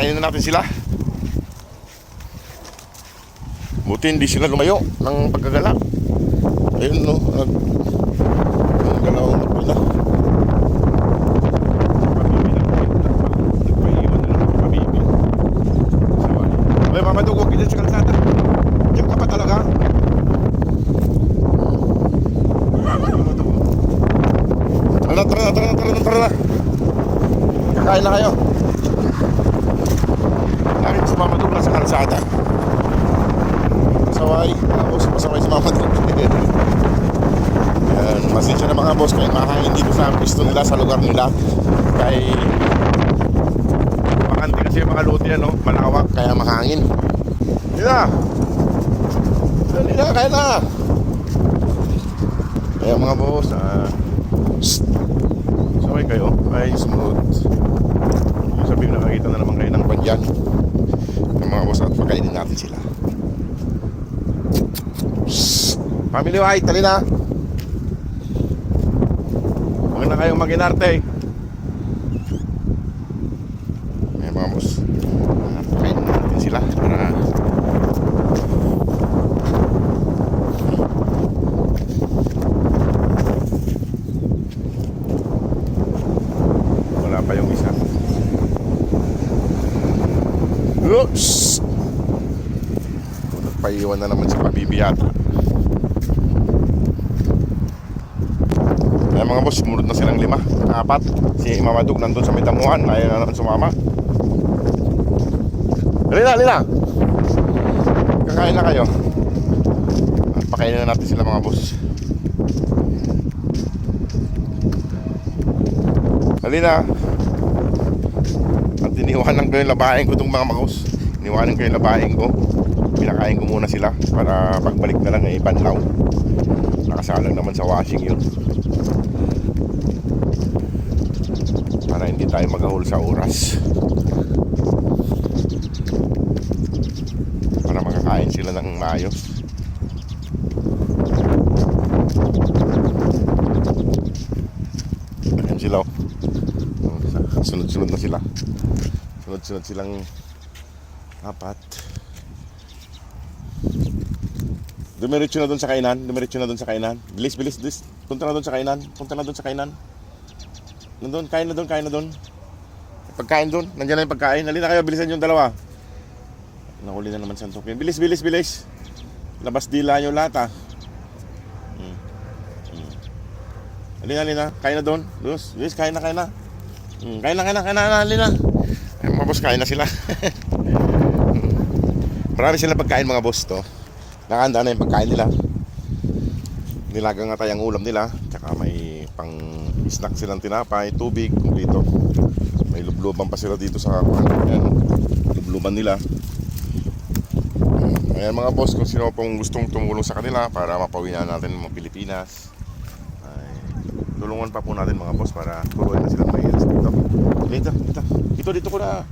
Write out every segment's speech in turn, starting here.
Pakainin na natin sila. Buti hindi sila lumayo ng pagkagala. Ayun no, galaw na. Ay, mamadugog dyan sa kalsada. Diyan ka pa talaga. Tara na. Kakain na kayo. Laging si Mama Dug sa kalsada. Pasaway si Mama Dug. Yan, masensya na mga boss, kaya makahangin dito sa pisto nila, sa lugar nila. Kaya makante kasi yung mga lote yan, no? Malawak, kaya mahangin. Dali na, kaya na. Kaya mga boss, saway kayo, ay sumunod. Yung sabihin, nakakita na naman kayo ng bandyan ng mga boss, at pagkainin natin sila. Family white, tali na. Huwag na kayong mag-inarte. Ay mga boss, pagkainin natin sila para wala pa yung isa. Oops! Nagpaiwan na naman si Pabibi yata. Ay mga boss, sumunod na silang 5, 4. Si Mama Dug nandun sa may damuhan, ayaw na naman sumama. Halina. Kakain na kayo. Pakainin na natin sila mga boss. Halina. At iniwanan ko yung labahin ko itong mga boss. Iniwanan ko yung labahin ko. Pinakain ko muna sila para pagbalik na lang ay panlaw. Nakasalang naman sa washing yun, para hindi tayo maghahol sa oras, para makakain sila ng maayos. Ayan sila, sunod-sunod na sila. Sunod-sunod silang 4. Dumiretso na doon sa kainan. Bilis. Punta na doon sa kainan. Nandun, kain na doon. Pagkain doon, nandiyan na yung pagkain. Halina kayo, bilisan yung dalawa. Nahuli na naman sa antukin. Bilis. Labas dila nyo lahat, Halina. Kain na doon. Bilis, kain na. Kain na, halina. Ay, mga boss, kain na sila. Marami silang pagkain mga boss to. Nakahanda na yung pagkain nila. Nilagang nga tayong ulam nila. Tsaka may pang snack silang tinapay, tubig, kumpleto. May lubluban pa sila dito sa lubluban nila. Ayan mga boss, kung sino pong gustong tumulong sa kanila para mapawinan natin mga Pilipinas, ay tulungan pa po natin mga boss para turuan na silang mayroon dito. Dito ko na.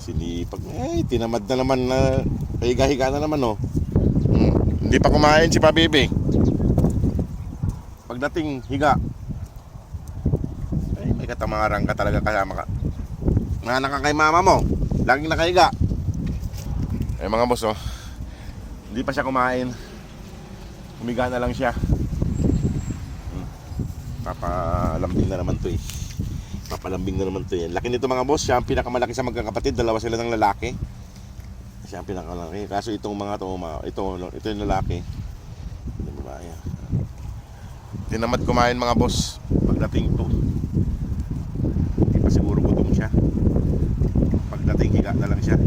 Sinipag. Tinamad na naman na. Higa-higa na naman, no. Hindi pa kumain si Pabibi. Pagdating higa, ay may katamarang ka talaga kasama ka. Mana ka kay mama mo, laging nakahiga. Ay mga boss, oh, hindi pa siya kumain. Humiga na lang siya. Papalambing na naman to eh. Laki nito mga boss, siya ang pinakamalaki sa magkakapatid. Dalawa sila ng lalaki. Siya ang pinakamalaki. Kaso itong mga ito yung lalaki. Yung babae. Tinamad kumain mga boss. Pagdating to, hindi pa siguro gutom siya. Pagdating higa na lang siya.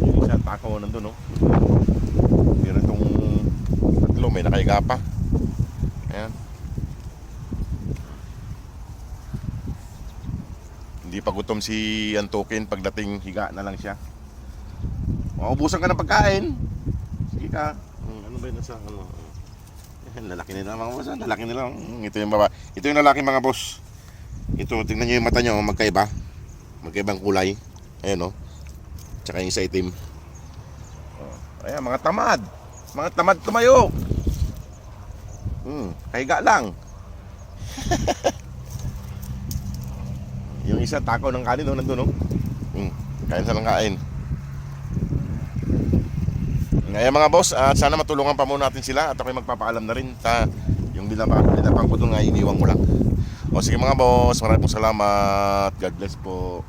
Yung isa tako nandun, no. Pero itong tatlo may nakahiga pa. Ayan. Hindi pa gutom si Antukin, pagdating higa na lang siya. Maubusan ka ng pagkain. Sige ka. Ano ba yun sa ano? Lalaki nila mga boss. Lalaki nila. Ito yung baba. Ito yung lalaki mga boss. Ito, tingnan nyo yung mata nyo, magkaiba. Magkaibang kulay. Ayan, o. Tsaka yung isa itim. Ayan, mga tamad. Mga tamad tumayo. Kahiga lang. Yung isa takaw ng kanin, no, nandun, no? Kain sa lang kain. Ngayon mga boss, at sana matulungan pa muna natin sila at ako'y magpapaalam na rin sa yung binabang ko doon nga iniwan ko lang. O sige mga boss, maraming salamat. God bless po.